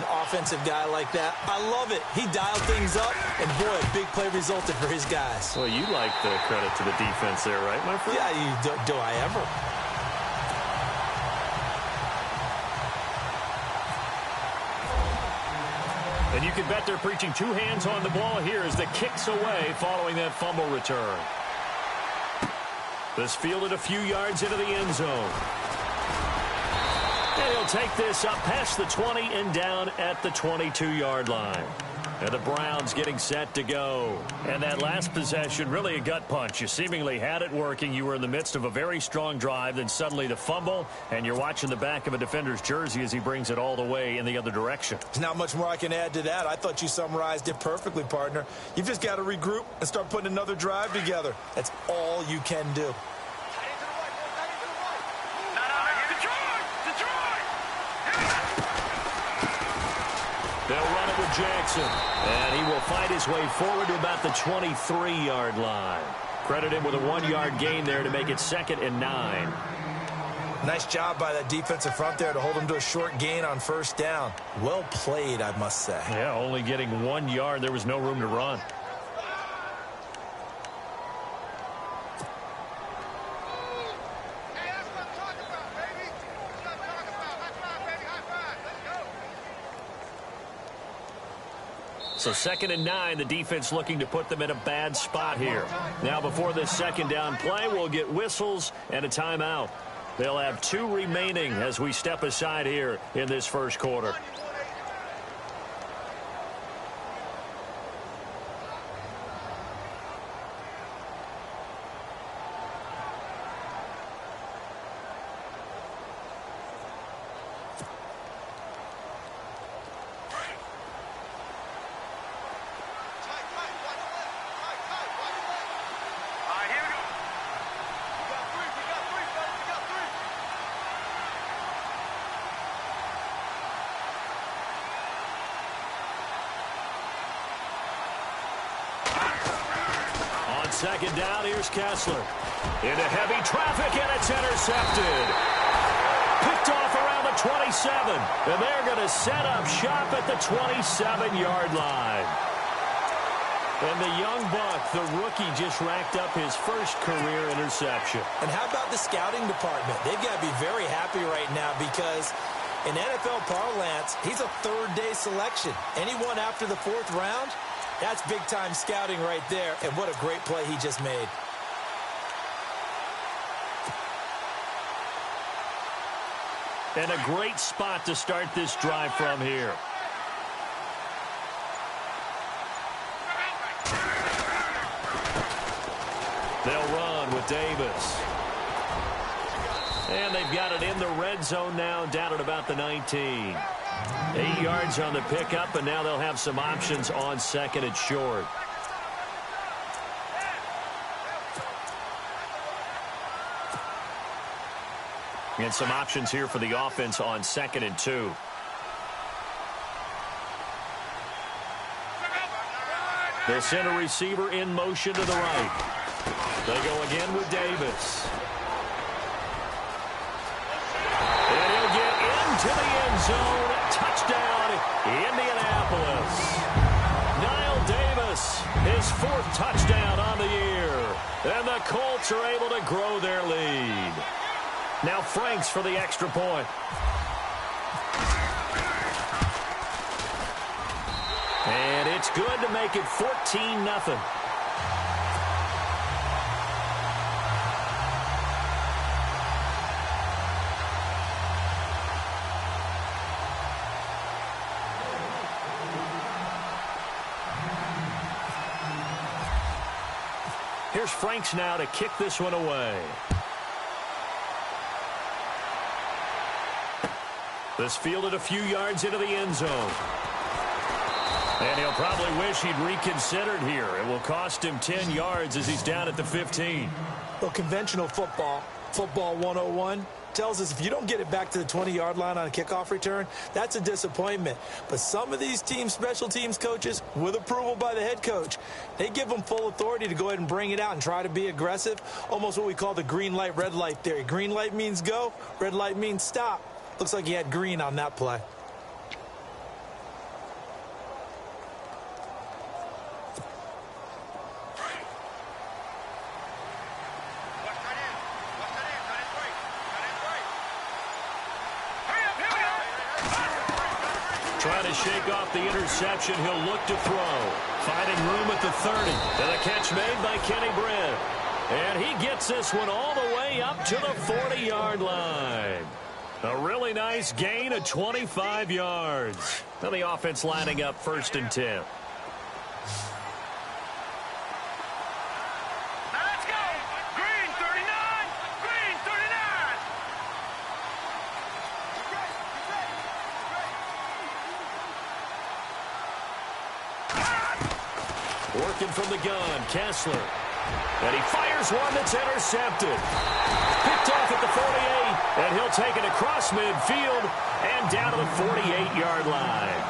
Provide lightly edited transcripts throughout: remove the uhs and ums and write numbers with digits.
an offensive guy like that. I love it. He dialed things up, and boy, a big play resulted for his guys. Well, you like the credit to the defense there, right, my friend? Yeah, do I ever? And you can bet they're preaching two hands on the ball here as the kick's away following that fumble return. This fielded a few yards into the end zone. And he'll take this up past the 20 and down at the 22-yard line. And the Browns getting set to go. And that last possession, really a gut punch. You seemingly had it working. You were in the midst of a very strong drive. Then suddenly the fumble, and you're watching the back of a defender's jersey as he brings it all the way in the other direction. There's not much more I can add to that. I thought you summarized it perfectly, partner. You've just got to regroup and start putting another drive together. That's all you can do. They'll run it with Jackson, and he will find his way forward to about the 23-yard line. Credit him with a 1-yard gain there to make it 2nd and 9. Nice job by that defensive front there to hold him to a short gain on first down. Well played, I must say. Yeah, only getting 1 yard. There was no room to run. So 2nd and 9, the defense looking to put them in a bad spot here. Now before this second down play, we'll get whistles and a timeout. They'll have 2 remaining as we step aside here in this first quarter. Second down, here's Kessler. Into heavy traffic, and it's intercepted. Picked off around the 27, and they're going to set up shop at the 27-yard line. And the young buck, the rookie, just racked up his first career interception. And how about the scouting department? They've got to be very happy right now because in NFL parlance, he's a third-day selection. Anyone after the 4th round? That's big-time scouting right there, and what a great play he just made. And a great spot to start this drive from here. They'll run with Davis. And they've got it in the red zone now, down at about the 19. 8 yards on the pickup, and now they'll have some options on 2nd and short. And some options here for the offense on 2nd and 2. They'll send a receiver in motion to the right. They go again with Davis. And he'll get into the end zone. Touchdown, Indianapolis. Niall Davis, his 4th touchdown on the year. And the Colts are able to grow their lead. Now Franks for the extra point. And it's good to make it 14-0. Here's Franks now to kick this one away. This fielded a few yards into the end zone. And he'll probably wish he'd reconsidered here. It will cost him 10 yards as he's down at the 15. Well, conventional football 101, tells us if you don't get it back to the 20-yard line on a kickoff return, that's a disappointment. But some of these special teams coaches, with approval by the head coach, they give them full authority to go ahead and bring it out and try to be aggressive, almost what we call the green light, red light theory. Green light means go, red light means stop. Looks like he had green on that play. Trying to shake off the interception. He'll look to throw. Finding room at the 30. And the catch made by Kenny Britt. And he gets this one all the way up to the 40-yard line. A really nice gain of 25 yards. Now the offense lining up 1st and 10. Let's go. Green 39. Green 39. Working from the gun, Kessler. And he fires one that's intercepted. Picked off at the 48, and he'll take it across midfield and down to the 48-yard line.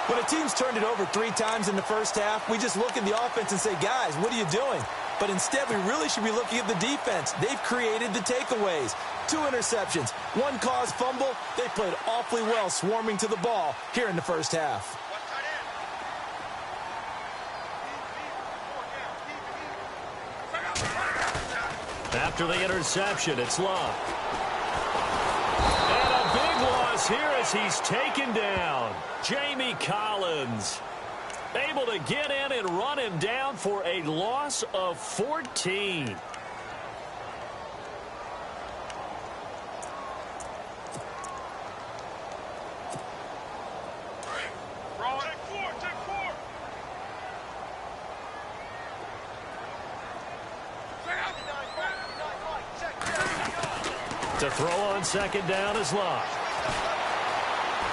When a team's turned it over 3 times in the first half, we just look at the offense and say, guys, what are you doing? But instead, we really should be looking at the defense. They've created the takeaways. 2 interceptions, 1 caused fumble. They played awfully well swarming to the ball here in the first half. After the interception, it's Love. And a big loss here as he's taken down. Jamie Collins able to get in and run him down for a loss of 14. To throw on 2nd down is Love.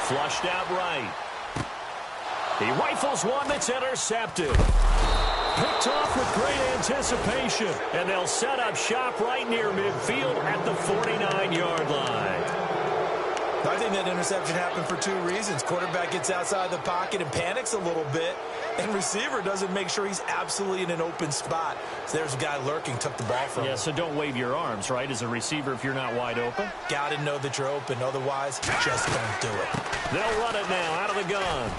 Flushed out right. He rifles one that's intercepted. Picked off with great anticipation. And they'll set up shop right near midfield at the 49-yard line. I think that interception happened for 2 reasons. Quarterback gets outside the pocket and panics a little bit. And receiver doesn't make sure he's absolutely in an open spot. So there's a guy lurking, took the ball from him. Yeah, so don't wave your arms, right, as a receiver if you're not wide open. Got to know that you're open. Otherwise, just don't do it. They'll run it now out of the gun.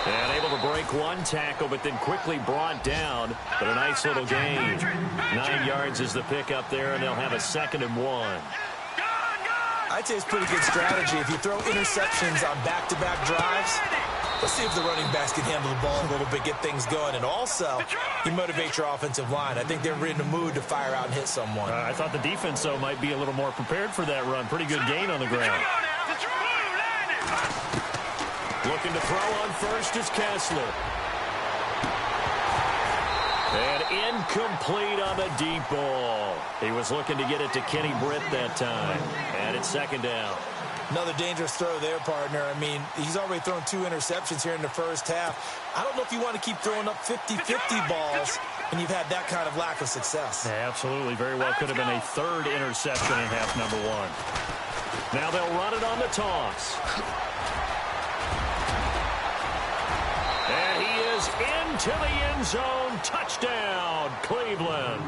And able to break 1 tackle, but then quickly brought down. But a nice little gain. 9 yards is the pickup there, and they'll have a 2nd and 1. I'd say it's pretty good strategy. If you throw interceptions on back-to-back drives, let's see if the running backs can handle the ball a little bit, get things going. And also, you motivate your offensive line. I think they're in the mood to fire out and hit someone. I thought the defense, though, might be a little more prepared for that run. Pretty good gain on the ground. Looking to throw on 1st is Kessler. And incomplete on the deep ball. He was looking to get it to Kenny Britt that time. And it's 2nd down. Another dangerous throw there, partner. I mean, he's already thrown 2 interceptions here in the first half. I don't know if you want to keep throwing up 50-50 balls when you've had that kind of lack of success. Yeah, absolutely. Very well could have been a 3rd interception in half number 1. Now they'll run it on the toss. And he is into the end zone. Touchdown, Cleveland.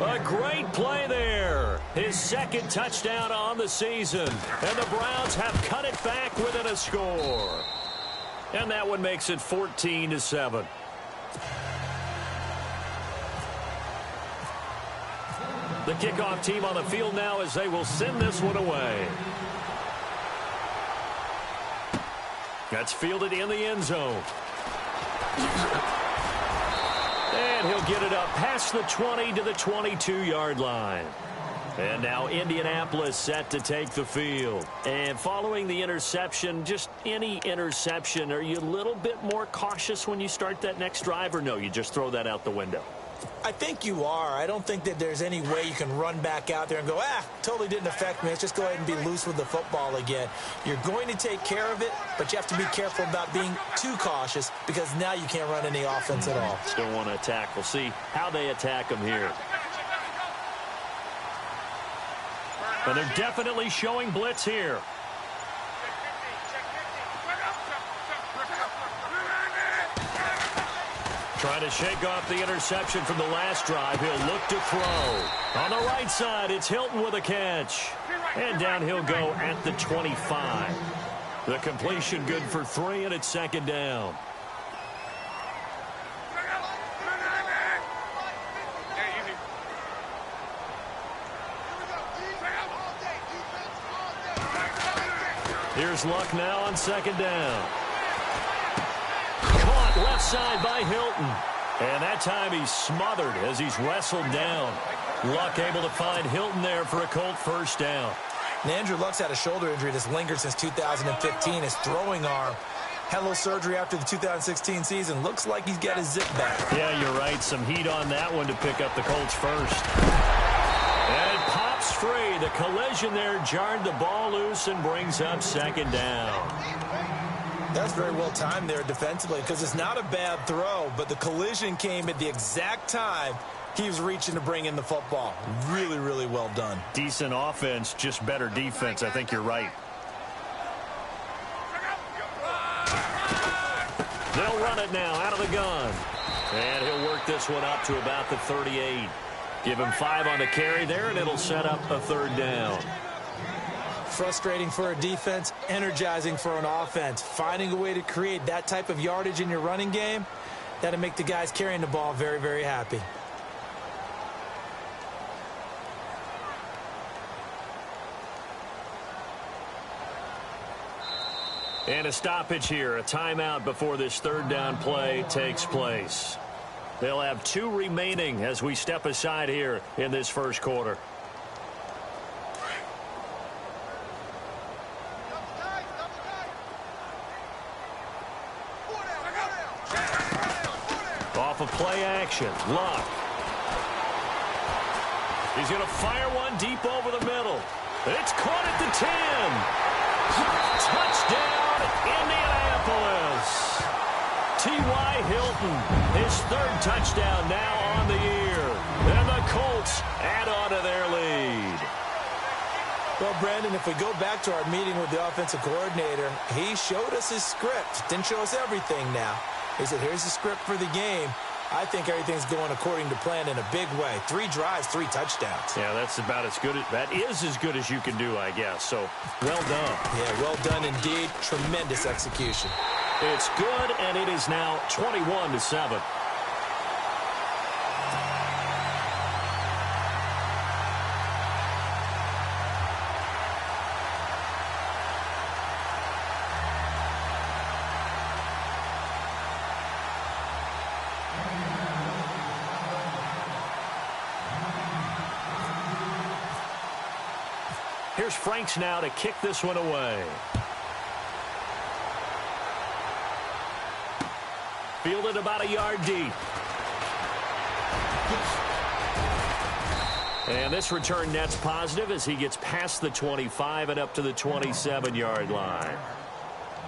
A great play there. His 2nd touchdown on the season. And the Browns have cut it back within a score. And that one makes it 14-7. The kickoff team on the field now as they will send this one away. That's fielded in the end zone. And he'll get it up past the 20 to the 22-yard line. And now Indianapolis set to take the field. And following the interception, just any interception, are you a little bit more cautious when you start that next drive, or no, you just throw that out the window? I think you are. I don't think that there's any way you can run back out there and go, totally didn't affect me. Let's just go ahead and be loose with the football again. You're going to take care of it, but you have to be careful about being too cautious because now you can't run any offense at all. Still want to attack. We'll see how they attack them here. And they're definitely showing blitz here. Trying to shake off the interception from the last drive. He'll look to throw. On the right side, it's Hilton with a catch. And down he'll go at the 25. The completion good for 3, and it's 2nd down. Here's Luck now on second down. Caught left side by Hilton. And that time he's smothered as he's wrestled down. Luck able to find Hilton there for a Colt first down. And Andrew Luck's had a shoulder injury that's lingered since 2015. His throwing arm had a little surgery after the 2016 season. Looks like he's got his zip back. Yeah, you're right. Some heat on that one to pick up the Colts first. And pops free. The collision there jarred the ball loose and brings up second down. That's very well timed there defensively because it's not a bad throw, but the collision came at the exact time he was reaching to bring in the football. Really, really well done. Decent offense, just better defense. I think you're right. They'll run it now out of the gun. And he'll work this one up to about the 38. Give him 5 on the carry there, and it'll set up a third down. Frustrating for a defense, energizing for an offense. Finding a way to create that type of yardage in your running game, that'll make the guys carrying the ball very, very happy. And a stoppage here, a timeout before this third down play takes place. They'll have 2 remaining as we step aside here in this first quarter. Off of play action, Luck. He's going to fire one deep over the middle. It's caught at the 10. Touchdown, Indianapolis. T.Y. Hilton, his 3rd touchdown now on the year. And the Colts add on to their lead. Well, Brandon, if we go back to our meeting with the offensive coordinator, he showed us his script. Didn't show us everything now. He said, here's the script for the game. I think everything's going according to plan in a big way. 3 drives, 3 touchdowns. Yeah, that's about as good. That is as good as you can do, I guess. So, well done. Yeah, well done indeed. Tremendous execution. It's good, and it is now 21-7. Here's Franks now to kick this one away. Fielded about a yard deep. And this return net's positive as he gets past the 25 and up to the 27-yard line.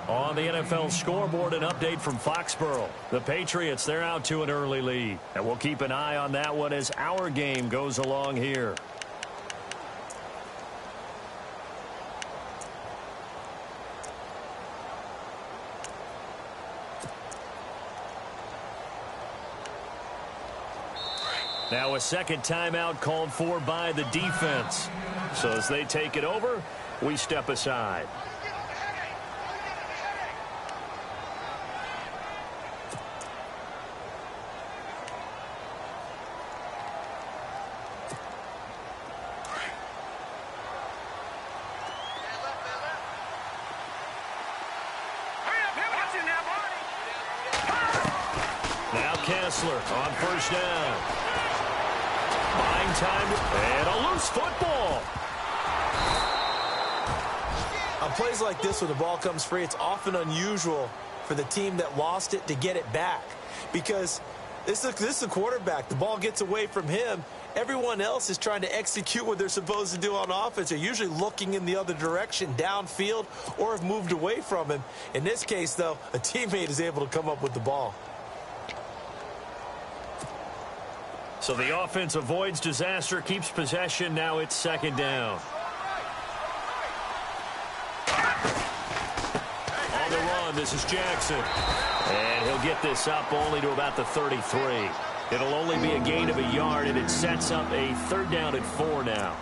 On the NFL scoreboard, an update from Foxborough. The Patriots, they're out to an early lead. And we'll keep an eye on that one as our game goes along here. Now a second timeout called for by the defense. So as they take it over, we step aside. Now Kessler on first down. Buying time and a loose football. On plays like this where the ball comes free, it's often unusual for the team that lost it to get it back because this is a quarterback. The ball gets away from him. Everyone else is trying to execute what they're supposed to do on offense. They're usually looking in the other direction, downfield, or have moved away from him. In this case, though, a teammate is able to come up with the ball. So the offense avoids disaster, keeps possession. Now it's second down. On the run, this is Jackson. And he'll get this up only to about the 33. It'll only be a gain of a yard, and it sets up a third down at 4 now.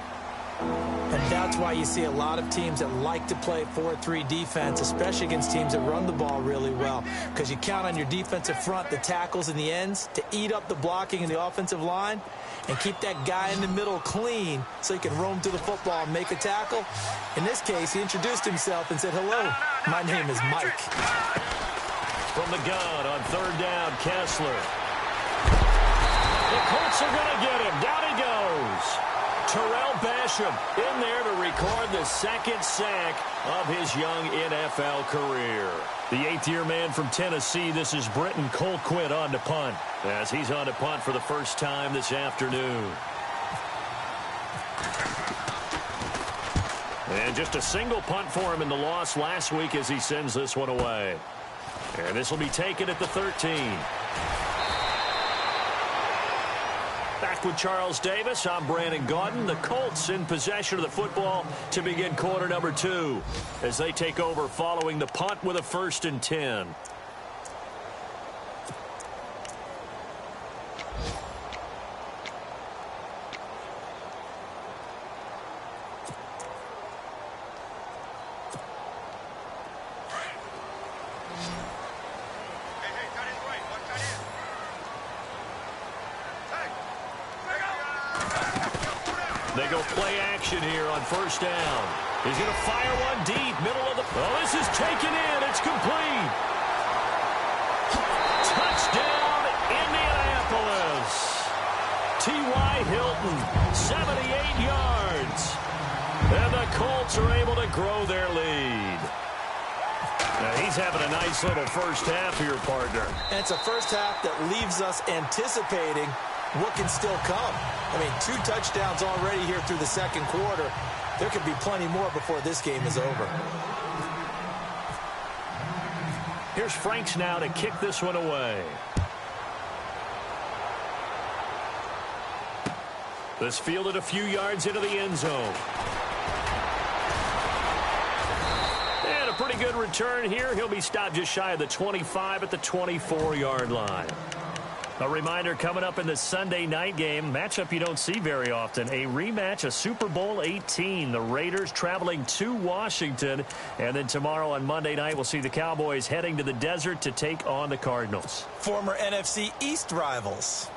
And that's why you see a lot of teams that like to play 4-3 defense, especially against teams that run the ball really well, because you count on your defensive front, the tackles and the ends, to eat up the blocking in the offensive line and keep that guy in the middle clean so he can roam to the football and make a tackle. In this case, he introduced himself and said, "Hello, my name is Mike." From the gun on third down, Kessler. The Colts are going to get him. Down he goes. Terrell Basham in there to record the second sack of his young NFL career. The eighth-year man from Tennessee, this is Britton Colquitt on to punt, as he's on to punt for the first time this afternoon. And just a single punt for him in the loss last week as he sends this one away. And this will be taken at the 13. Back with Charles Davis, I'm Brandon Gaudin. The Colts in possession of the football to begin quarter number 2 as they take over following the punt with a 1st and 10. They go play action here on 1st down. He's going to fire one deep, middle of the... Oh, this is taken in. It's complete. Touchdown, Indianapolis. T.Y. Hilton, 78 yards. And the Colts are able to grow their lead. Now, he's having a nice little first half here, partner. And it's a first half that leaves us anticipating what can still come. I mean, 2 touchdowns already here through the second quarter. There could be plenty more before this game is over. Here's Franks now to kick this one away. This fielded a few yards into the end zone. And a pretty good return here. He'll be stopped just shy of the 25 at the 24-yard line. A reminder coming up in the Sunday night game, matchup you don't see very often, a rematch of Super Bowl 18. The Raiders traveling to Washington. And then tomorrow on Monday night, we'll see the Cowboys heading to the desert to take on the Cardinals. Former NFC East rivals.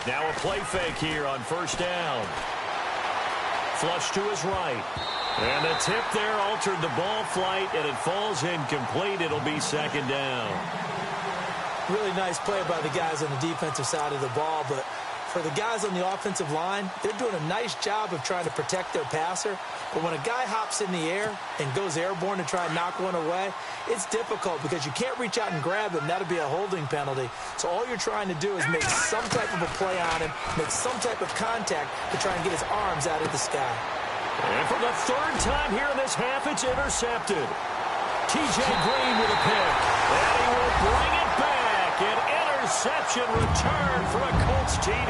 Now a play fake here on 1st down. Flush to his right. And the tip there altered the ball flight, and it falls incomplete. It'll be 2nd down. Really nice play by the guys on the defensive side of the ball, but for the guys on the offensive line, they're doing a nice job of trying to protect their passer. But when a guy hops in the air and goes airborne to try and knock one away, it's difficult because you can't reach out and grab him. That'll be a holding penalty. So all you're trying to do is make some type of a play on him, make some type of contact to try and get his arms out of the sky. And for the 3rd time here in this half, it's intercepted. T.J. Green with a pick. And he will bring it back. An interception return for a Colts TD.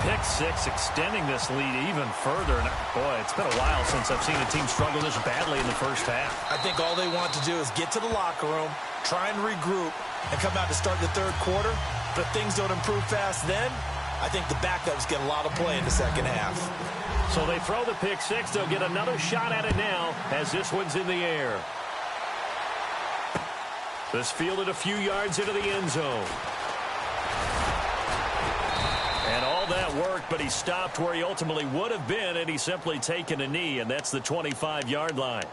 Pick 6 extending this lead even further. And boy, it's been a while since I've seen a team struggle this badly in the first half. I think all they want to do is get to the locker room, try and regroup, and come out to start the 3rd quarter. But if things don't improve fast then, I think the backups get a lot of play in the second half. So they throw the pick 6. They'll get another shot at it now as this one's in the air. This fielded a few yards into the end zone. And all that worked, but he stopped where he ultimately would have been, and he's simply taken a knee, and that's the 25-yard line.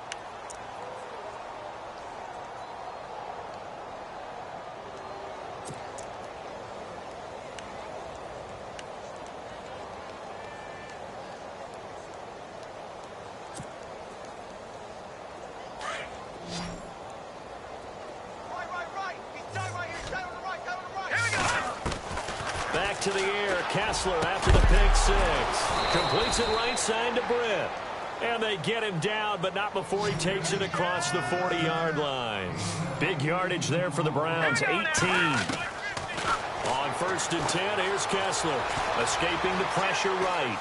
To the air, Kessler after the pick 6. Completes it right side to Britt. And they get him down, but not before he takes it across the 40-yard line. Big yardage there for the Browns, 18. On 1st and 10, here's Kessler. Escaping the pressure right.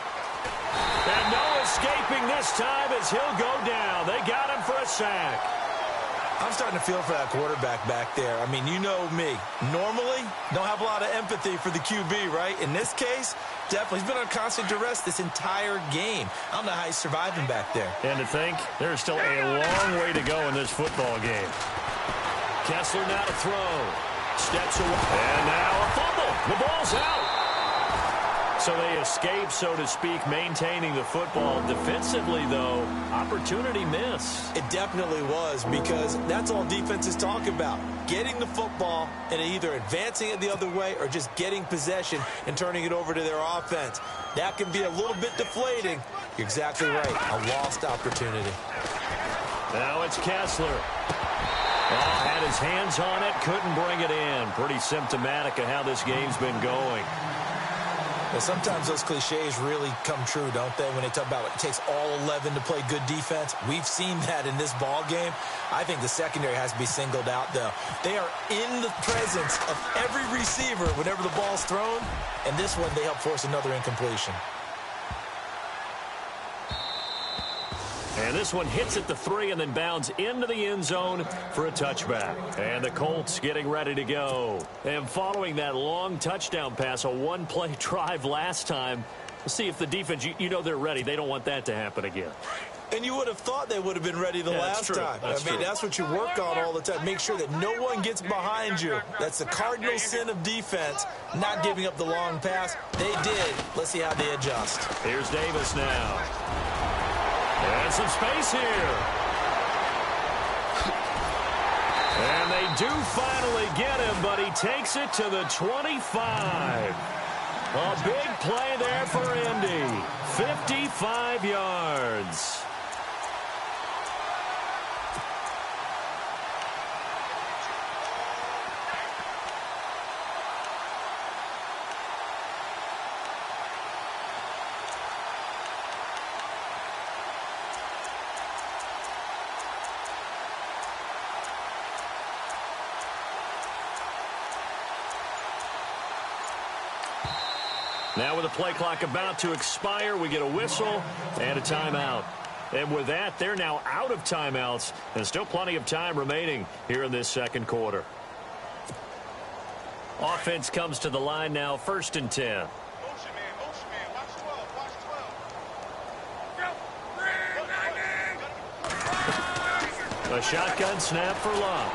And no escaping this time as he'll go down. They got him for a sack. I'm starting to feel for that quarterback back there. I mean, you know me. Normally, don't have a lot of empathy for the QB, right? In this case, definitely. He's been on constant duress this entire game. I don't know how he's surviving back there. And to think, there's still a long way to go in this football game. Kessler now to throw. Steps away. And now a fumble. The ball's out. So they escape, so to speak, maintaining the football. Defensively, though, opportunity miss. It definitely was, because that's all defenses talk about. Getting the football and either advancing it the other way or just getting possession and turning it over to their offense. That can be a little bit deflating. You're exactly right. A lost opportunity. Now it's Kessler. Oh, had his hands on it, couldn't bring it in. Pretty symptomatic of how this game's been going. Well, sometimes those cliches really come true, don't they, when they talk about it takes all 11 to play good defense? We've seen that in this ball game. I think the secondary has to be singled out, though. They are in the presence of every receiver whenever the ball's thrown, and this one they help force another incompletion. And this one hits at the 3 and then bounds into the end zone for a touchback. And the Colts getting ready to go. And following that long touchdown pass, a one-play drive last time, we'll see if the defense, you know they're ready. They don't want that to happen again. And you would have thought they would have been ready the last time. That's what you work on all the time. Make sure that no one gets behind you. That's the cardinal sin of defense, not giving up the long pass. They did. Let's see how they adjust. Here's Davis now. And some space here. And they do finally get him, but he takes it to the 25. A big play there for Indy. 55 yards. Now with the play clock about to expire, we get a whistle and a timeout. And with that, they're now out of timeouts, and still plenty of time remaining here in this second quarter. Offense comes to the line now, 1st and 10. Motion man, watch 12, watch 12. A shotgun snap for Love.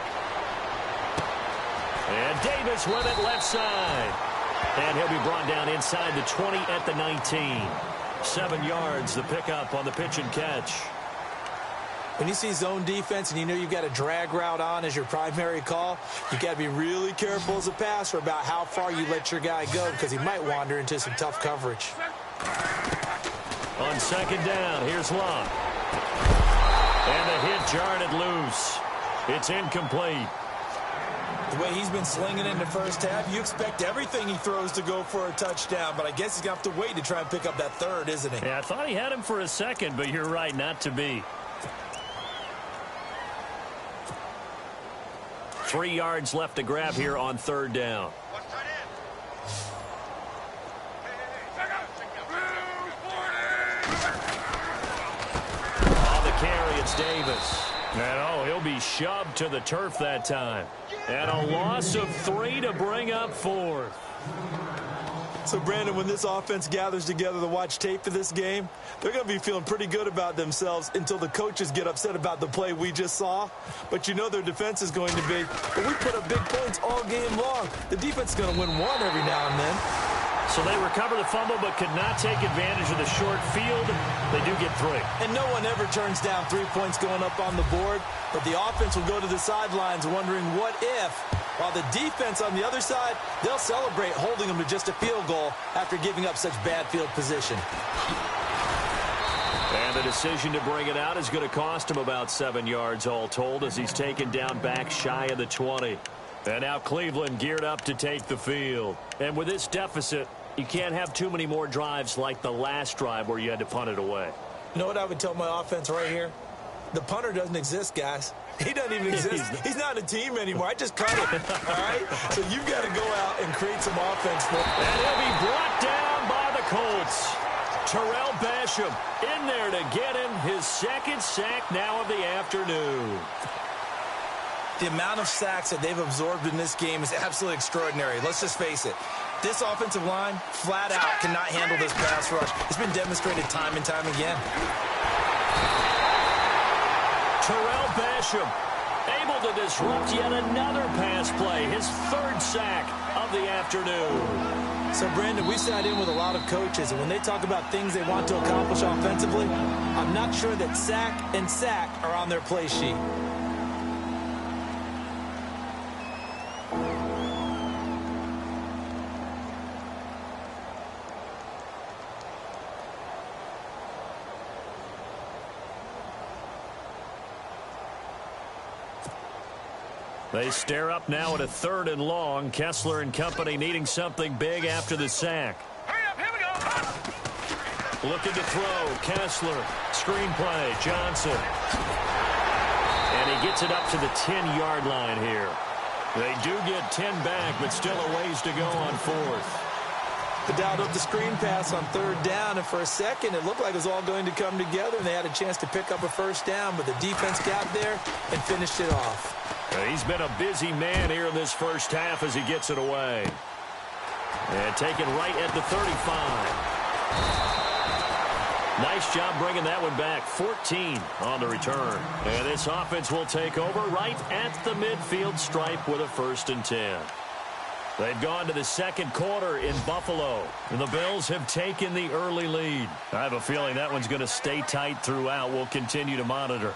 And Davis with it left side. And he'll be brought down inside the 20 at the 19. 7 yards, the pickup on the pitch and catch. When you see zone defense and you know you've got a drag route on as your primary call, you've got to be really careful as a passer about how far you let your guy go, because he might wander into some tough coverage. On 2nd down, here's Love. And the hit jarred it loose. It's incomplete. The way he's been slinging in the first half, you expect everything he throws to go for a touchdown, but I guess he's going to have to wait to try and pick up that 3rd, isn't he? Yeah, I thought he had him for a second, but you're right, not to be. 3 yards left to grab here on 3rd down. Watch tight end. On the carry, it's Davis. And he'll be shoved to the turf that time. And a loss of 3 to bring up 4th. So, Brandon, when this offense gathers together to watch tape for this game, they're going to be feeling pretty good about themselves until the coaches get upset about the play we just saw. But you know their defense is going to be, but we put up big points all game long. The defense is going to win one every now and then. So they recover the fumble but could not take advantage of the short field. They do get 3. And no one ever turns down 3 points going up on the board. But the offense will go to the sidelines wondering what if. While the defense on the other side, they'll celebrate holding them to just a field goal after giving up such bad field position. And the decision to bring it out is going to cost him about 7 yards all told as he's taken down back shy of the 20. And now Cleveland geared up to take the field. And with this deficit, you can't have too many more drives like the last drive where you had to punt it away. You know what I would tell my offense right here? The punter doesn't exist, guys. He doesn't even exist. He's not a team anymore. I just cut him, all right? So you've got to go out and create some offense for him. And he'll be brought down by the Colts. Terrell Basham in there to get him his 2nd sack now of the afternoon. The amount of sacks that they've absorbed in this game is absolutely extraordinary. Let's just face it. This offensive line, flat out, cannot handle this pass rush. It's been demonstrated time and time again. Terrell Basham able to disrupt yet another pass play. His third sack of the afternoon. So, Brandon, we sat in with a lot of coaches, and when they talk about things they want to accomplish offensively, I'm not sure that sack and sack are on their play sheet. They stare up now at a 3rd and long. Kessler and company needing something big after the sack. Hurry up, here we go. Looking to throw. Kessler. Screen play. Johnson. And he gets it up to the 10-yard line here. They do get 10 back, but still a ways to go on 4th. The dialed up the screen pass on 3rd down, and for a second it looked like it was all going to come together, and they had a chance to pick up a 1st down, but the defense got there and finished it off. He's been a busy man here in this first half as he gets it away. And taken right at the 35. Nice job bringing that one back. 14 on the return. And this offense will take over right at the midfield stripe with a 1st and 10. They've gone to the 2nd quarter in Buffalo, and the Bills have taken the early lead. I have a feeling that one's going to stay tight throughout. We'll continue to monitor.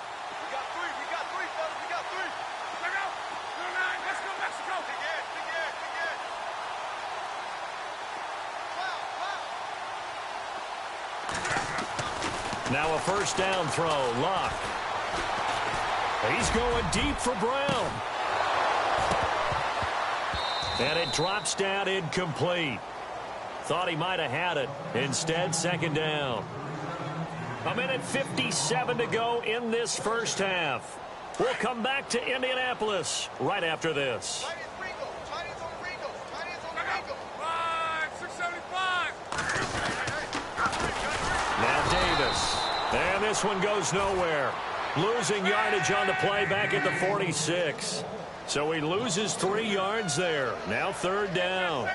Now a 1st down throw. Locke. He's going deep for Brown. And it drops down incomplete. Thought he might have had it. Instead, 2nd down. 1:57 to go in this first half. We'll come back to Indianapolis right after this. Now Davis. And this one goes nowhere. Losing yardage on the play back at the 46. So he loses 3 yards there. Now 3rd down.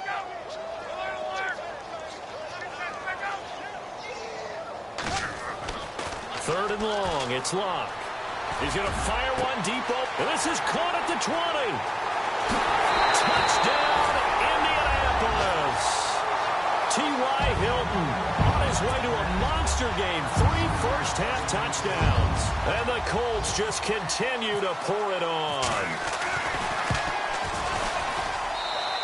3rd and long. It's Locke. He's going to fire one deep open. And this is caught at the 20. Touchdown, Indianapolis. T.Y. Hilton on his way to a monster game. 3 first-half touchdowns. And the Colts just continue to pour it on.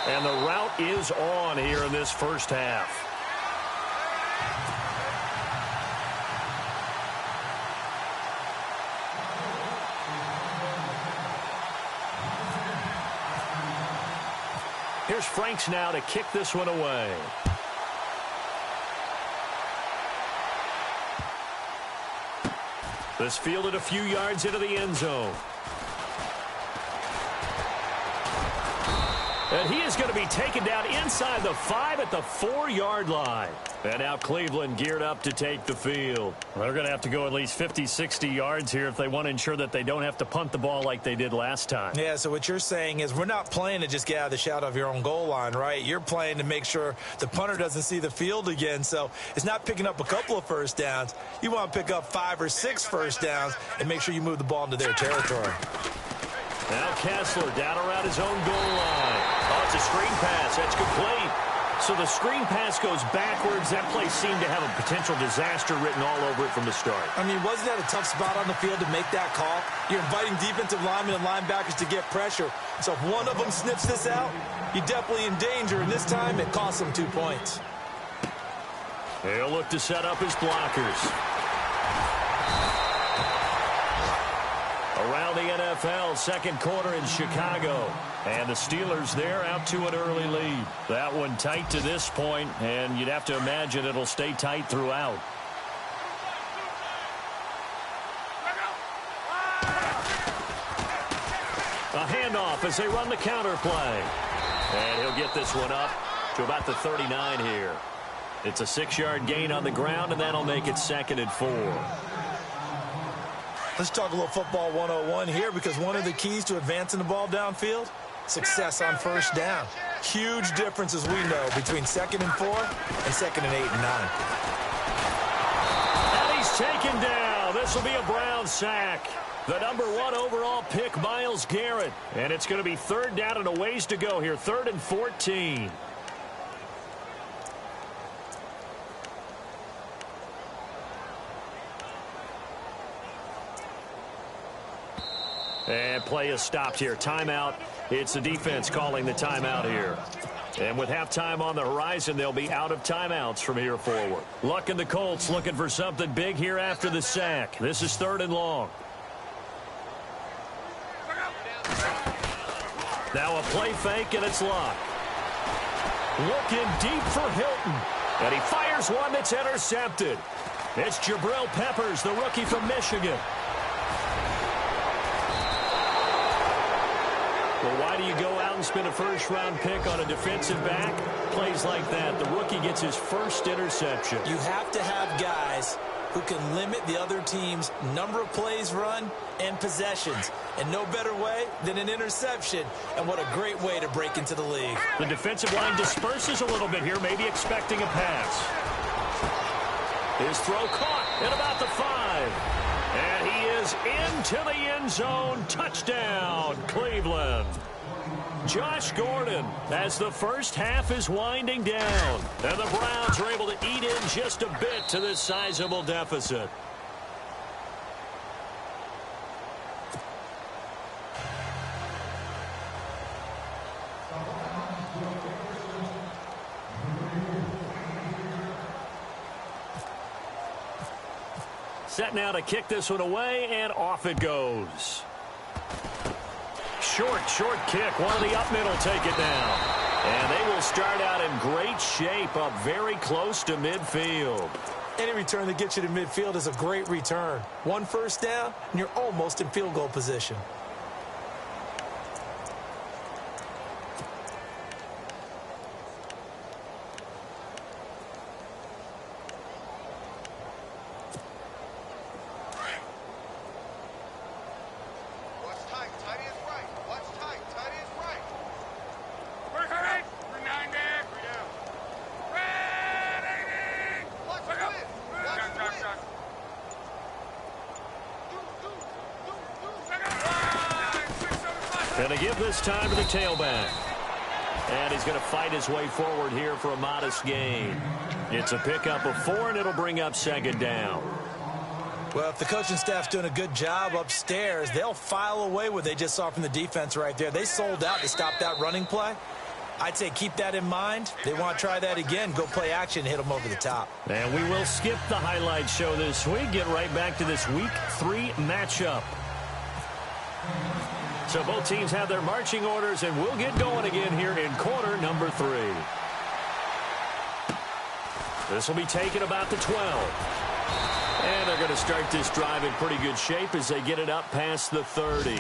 And the route is on here in this first half. Here's Franks now to kick this one away. This fielded a few yards into the end zone. And he is going to be taken down inside the 5 at the 4-yard line. And now Cleveland geared up to take the field. They're going to have to go at least 50, 60 yards here if they want to ensure that they don't have to punt the ball like they did last time. Yeah, so what you're saying is we're not playing to just get out of the shadow of your own goal line, right? You're playing to make sure the punter doesn't see the field again. So it's not picking up a couple of first downs. You want to pick up 5 or 6 first downs and make sure you move the ball into their territory. Now Kessler down around his own goal line. Oh, it's a screen pass. That's complete. So the screen pass goes backwards. That play seemed to have a potential disaster written all over it from the start. I mean, wasn't that a tough spot on the field to make that call? You're inviting defensive linemen and linebackers to get pressure. So if one of them sniffs this out, you're definitely in danger. And this time, it cost them 2 points. He'll look to set up his blockers. Around the NFL, 2nd quarter in Chicago. And the Steelers there out to an early lead. That one tight to this point, and you'd have to imagine it'll stay tight throughout. A handoff as they run the counter play. And he'll get this one up to about the 39 here. It's a 6-yard gain on the ground, and that'll make it 2nd and 4. Let's talk a little football 101 here, because one of the keys to advancing the ball downfield, success on first down. Huge difference, as we know, between 2nd and 4 and 2nd and 8 and 9. And he's taken down. This will be a Brown sack. The number 1 overall pick, Myles Garrett. And it's going to be 3rd down and a ways to go here. 3rd and 14. And play is stopped here. Timeout. It's the defense calling the timeout here. And with halftime on the horizon, they'll be out of timeouts from here forward. Luck and the Colts looking for something big here after the sack. This is 3rd and long. Now a play fake, and it's Luck. Looking deep for Hilton. And he fires one that's intercepted. It's Jabril Peppers, the rookie from Michigan. Well, why do you go out and spend a first-round pick on a defensive back? Plays like that. The rookie gets his first interception. You have to have guys who can limit the other team's number of plays run and possessions. And no better way than an interception. And what a great way to break into the league. The defensive line disperses a little bit here, maybe expecting a pass. His throw caught at about the 5. And he is into the end zone. Touchdown, Cleveland. Josh Gordon, as the first half is winding down. And the Browns are able to eat in just a bit to this sizable deficit. Set now to kick this one away, and off it goes. Short kick. One of the up middle take it down. And they will start out in great shape, up very close to midfield. Any return that gets you to midfield is a great return. 1 first down, and you're almost in field goal position. Going to give this time to the tailback. And he's going to fight his way forward here for a modest gain. It's a pickup of 4, and it'll bring up 2nd down. Well, if the coaching staff's doing a good job upstairs, they'll file away what they just saw from the defense right there. They sold out to stop that running play. I'd say keep that in mind. They want to try that again, go play action, hit them over the top. And we will skip the highlight show this week. Get right back to this Week 3 matchup. So both teams have their marching orders, and we'll get going again here in quarter number 3. This will be taken about the 12. And they're going to start this drive in pretty good shape as they get it up past the 30.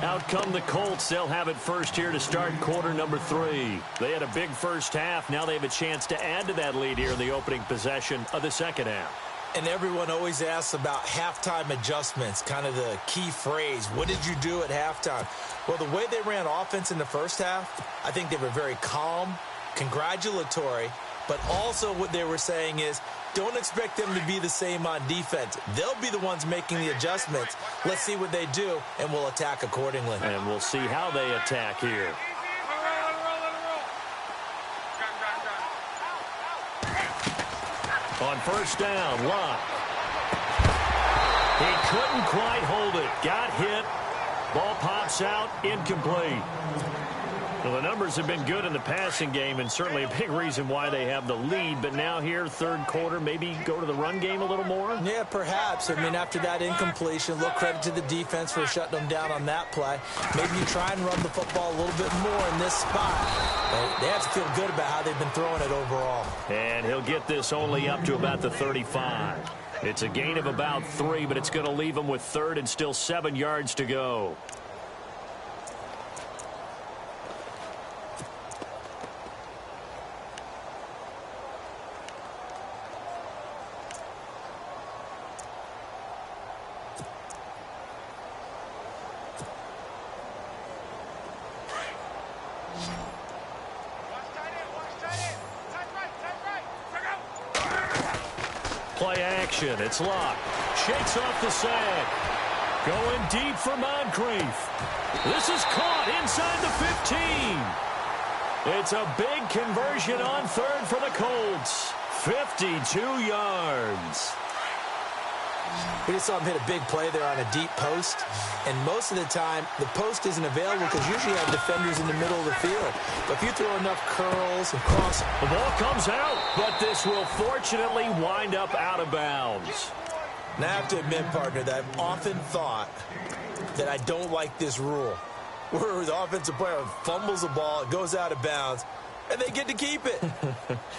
Out come the Colts. They'll have it first here to start quarter number 3. They had a big first half. Now they have a chance to add to that lead here in the opening possession of the second half. And everyone always asks about halftime adjustments, kind of the key phrase. What did you do at halftime? Well, the way they ran offense in the first half, I think they were very calm, congratulatory, but also what they were saying is, don't expect them to be the same on defense. They'll be the ones making the adjustments. Let's see what they do, and we'll attack accordingly. And we'll see how they attack here. On first down, Luck. He couldn't quite hold it. Got hit. Ball pops out, incomplete. Well, the numbers have been good in the passing game, and certainly a big reason why they have the lead. But now here, third quarter, maybe go to the run game a little more? Yeah, perhaps. I mean, after that incompletion, little credit to the defense for shutting them down on that play. Maybe you try and run the football a little bit more in this spot. But they have to feel good about how they've been throwing it overall. And he'll get this only up to about the 35. It's a gain of about 3, but it's going to leave him with third and still 7 yards to go. play action. It's locked. Shakes off the sack. Going deep for Moncrief. This is caught inside the 15. It's a big conversion on third for the Colts. 52 yards. We just saw him hit a big play there on a deep post, and most of the time, the post isn't available because usually you have defenders in the middle of the field. But if you throw enough curls and cross... The ball comes out, but this will fortunately wind up out of bounds. Now, I have to admit, partner, that I've often thought that I don't like this rule, where the offensive player fumbles the ball, it goes out of bounds, and they get to keep it.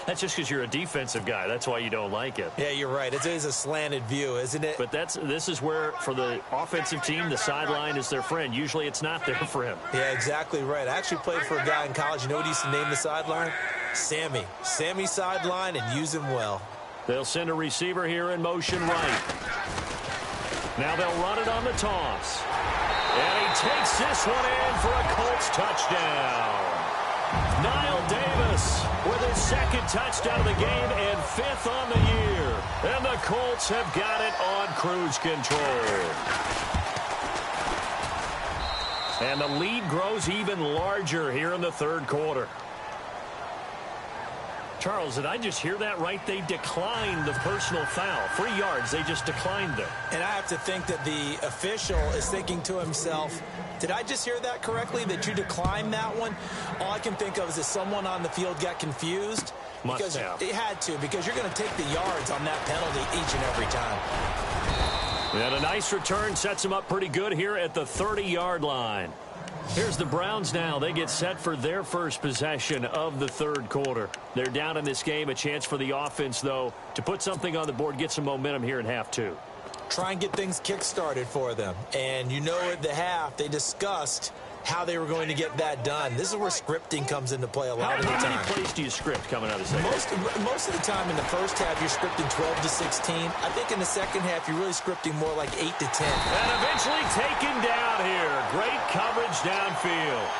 That's just because you're a defensive guy. That's why you don't like it. Yeah, you're right. It is a slanted view, isn't it? But this is where, for the offensive team, the sideline is their friend. Usually it's not there for him. Yeah, exactly right. I actually played for a guy in college. You know what he used to name the sideline? Sammy. Sammy sideline, and use him well. They'll send a receiver here in motion right. Now they'll run it on the toss. And he takes this one in for a Colts touchdown. Niall Davis with his second touchdown of the game and 5th on the year. And the Colts have got it on cruise control. And the lead grows even larger here in the third quarter. Charles, did I just hear that right? They declined the personal foul. 3 yards, they just declined it. And I have to think that the official is thinking to himself, did I just hear that correctly, that you declined that one? All I can think of is that someone on the field got confused. Must have. It had to, because you're going to take the yards on that penalty each and every time. And a nice return sets them up pretty good here at the 30-yard line. Here's the Browns now. They get set for their first possession of the third quarter. They're down in this game. A chance for the offense, though, to put something on the board, get some momentum here in half two. Try and get things kick-started for them. And you know at the half, they discussed how they were going to get that done. This is where scripting comes into play a lot of the time. How many plays do you script coming out of the second? Most of the time in the first half, you're scripting 12 to 16. I think in the second half, you're really scripting more like 8 to 10. And eventually taken down here. Great coverage downfield.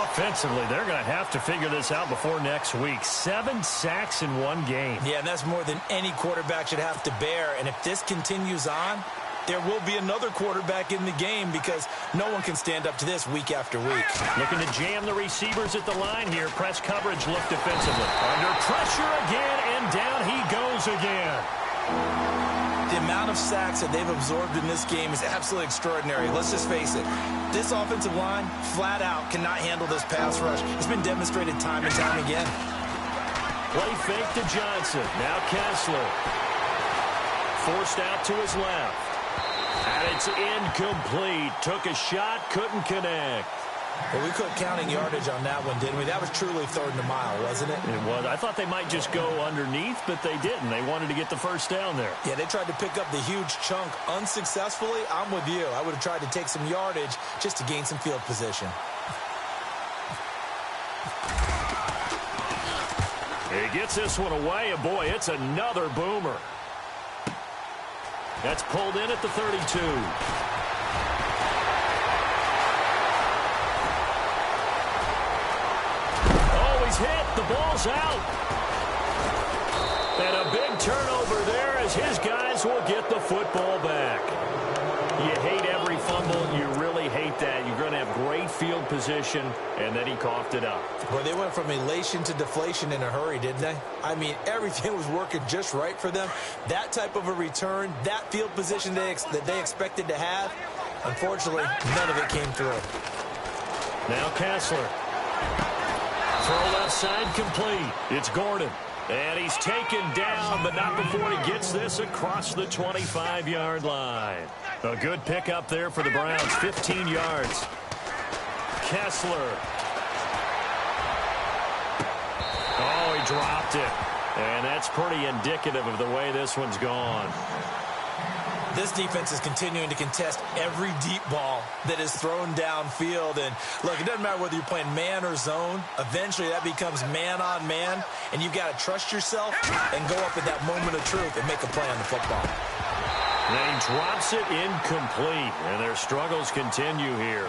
Offensively, they're going to have to figure this out before next week. 7 sacks in one game. Yeah, and that's more than any quarterback should have to bear. And if this continues on, there will be another quarterback in the game because no one can stand up to this week after week. Looking to jam the receivers at the line here. Press coverage look defensively. Under pressure again, and down he goes again. The amount of sacks that they've absorbed in this game is absolutely extraordinary. Let's just face it. This offensive line, flat out, cannot handle this pass rush. It's been demonstrated time and time again. Play fake to Johnson. Now Kessler. Forced out to his left. And it's incomplete. Took a shot, couldn't connect. Well, we quit counting yardage on that one, didn't we? That was truly third and a mile, wasn't it? It was. I thought they might just go underneath, but they didn't. They wanted to get the first down there. Yeah, they tried to pick up the huge chunk unsuccessfully. I'm with you. I would have tried to take some yardage just to gain some field position. He gets this one away, and boy, it's another boomer. That's pulled in at the 32. Oh, he's hit. The ball's out. And a big turnover there as his guys will get the football back. You hate every fumble. You really hate that. You're going to have great field position, and then he coughed it up. Well, they went from elation to deflation in a hurry, didn't they? I mean, everything was working just right for them. That type of a return, that field position that they expected to have, unfortunately, none of it came through. Now Kessler. Throw left side complete. It's Gordon. And he's taken down, but not before he gets this across the 25-yard line. A good pickup there for the Browns, 15 yards. Kessler. Oh, he dropped it. And that's pretty indicative of the way this one's gone. This defense is continuing to contest every deep ball that is thrown downfield. And, look, it doesn't matter whether you're playing man or zone. Eventually, that becomes man on man, and you've got to trust yourself and go up at that moment of truth and make a play on the football. And he drops it incomplete, and their struggles continue here.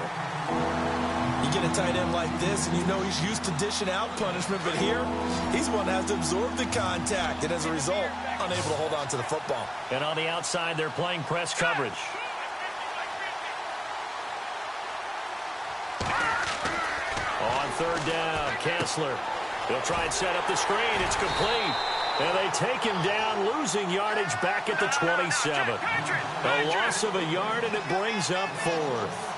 You get a tight end like this, and you know he's used to dishing out punishment, but here, he's one that has to absorb the contact, and as a result, unable to hold on to the football. And on the outside, they're playing press coverage. On third down, Kessler. He'll try and set up the screen. It's complete. And they take him down, losing yardage back at the 27. A loss of a yard, and it brings up fourth.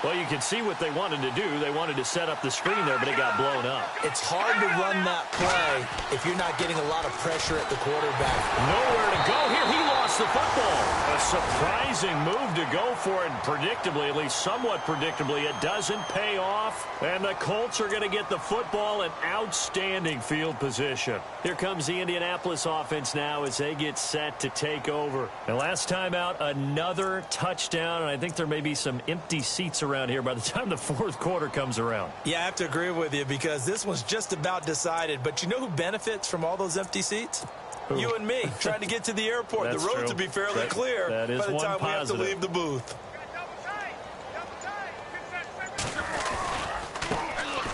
Well, you can see what they wanted to do. They wanted to set up the screen there, but it got blown up. It's hard to run that play if you're not getting a lot of pressure at the quarterback. Nowhere to go here. He lost the football. A surprising move to go for it. Predictably, at least somewhat predictably, it doesn't pay off. And the Colts are going to get the football in outstanding field position. Here comes the Indianapolis offense now as they get set to take over. And last time out, another touchdown. And I think there may be some empty seats around here by the time the fourth quarter comes around. Yeah, I have to agree with you because this one's just about decided. But you know who benefits from all those empty seats? Who? You and me, trying to get to the airport. The roads will be fairly clear by the time we have to leave the booth.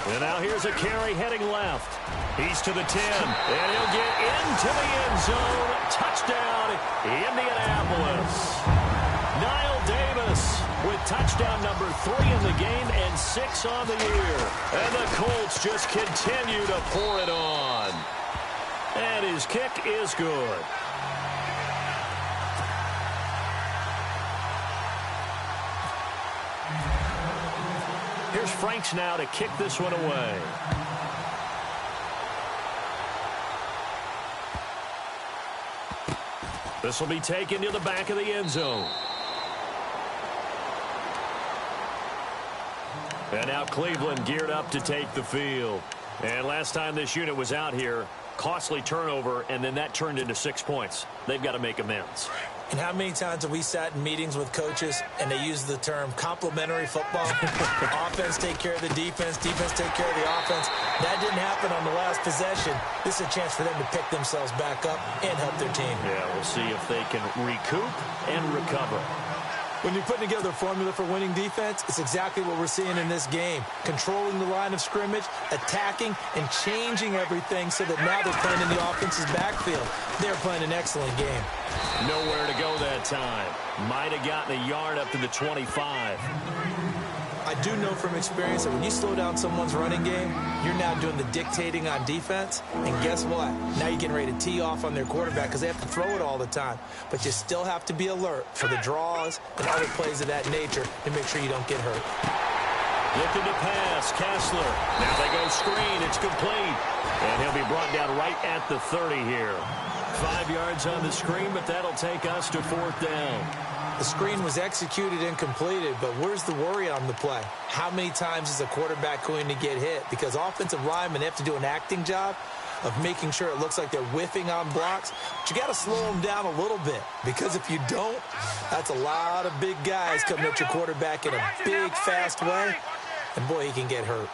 And now here's a carry heading left. He's to the 10, and he'll get into the end zone. Touchdown, Indianapolis. Niall Davis with touchdown number 3 in the game and 6 on the year. And the Colts just continue to pour it on. And his kick is good. Here's Franks now to kick this one away. This will be taken to the back of the end zone. And now Cleveland geared up to take the field. And last time this unit was out here, costly turnover, and then that turned into 6 points. They've got to make amends. And how many times have we sat in meetings with coaches and they use the term complementary football? Offense take care of the defense, defense take care of the offense. That didn't happen on the last possession. This is a chance for them to pick themselves back up and help their team. Yeah, we'll see if they can recoup and recover. When you're putting together a formula for winning defense, it's exactly what we're seeing in this game. Controlling the line of scrimmage, attacking, and changing everything so that now they're playing in the offense's backfield. They're playing an excellent game. Nowhere to go that time. Might have gotten a yard up to the 25. I do know from experience that when you slow down someone's running game, you're now doing the dictating on defense. And guess what? Now you're getting ready to tee off on their quarterback because they have to throw it all the time. But you still have to be alert for the draws and other plays of that nature to make sure you don't get hurt. Looking to pass, Kessler. Now they go screen. It's complete. And he'll be brought down right at the 30 here. 5 yards on the screen, but that'll take us to 4th down. The screen was executed and completed, but where's the worry on the play? How many times is a quarterback going to get hit? Because offensive linemen have to do an acting job of making sure it looks like they're whiffing on blocks. But you got to slow them down a little bit, because if you don't, that's a lot of big guys coming at your quarterback in a big, fast way, and boy, he can get hurt.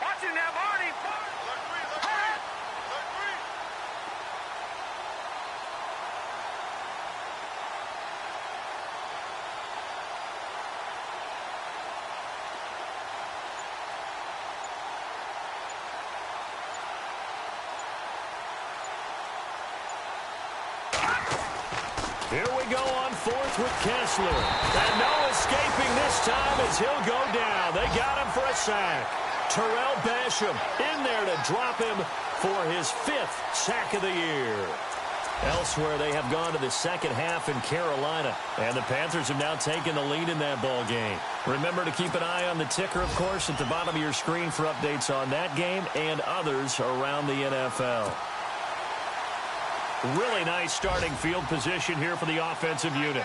Here we go on 4th with Kessler. And no escaping this time as he'll go down. They got him for a sack. Terrell Basham in there to drop him for his 5th sack of the year. Elsewhere, they have gone to the second half in Carolina. And the Panthers have now taken the lead in that ball game. Remember to keep an eye on the ticker, of course, at the bottom of your screen for updates on that game and others around the NFL. Really nice starting field position here for the offensive unit.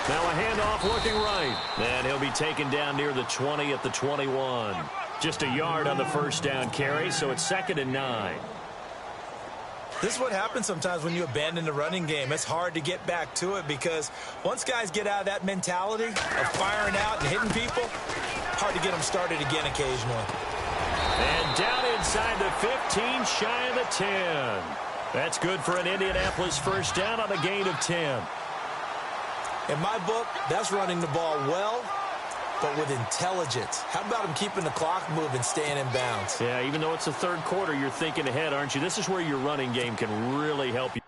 Now a handoff looking right. And he'll be taken down near the 20 at the 21. Just a yard on the first down carry, so it's 2nd and 9. This is what happens sometimes when you abandon the running game. It's hard to get back to it because once guys get out of that mentality of firing out and hitting people, hard to get them started again occasionally. And down inside the 15, shy of the 10. That's good for an Indianapolis first down on a gain of 10. In my book, that's running the ball well, but with intelligence. How about him keeping the clock moving, staying in bounds? Yeah, even though it's the third quarter, you're thinking ahead, aren't you? This is where your running game can really help you.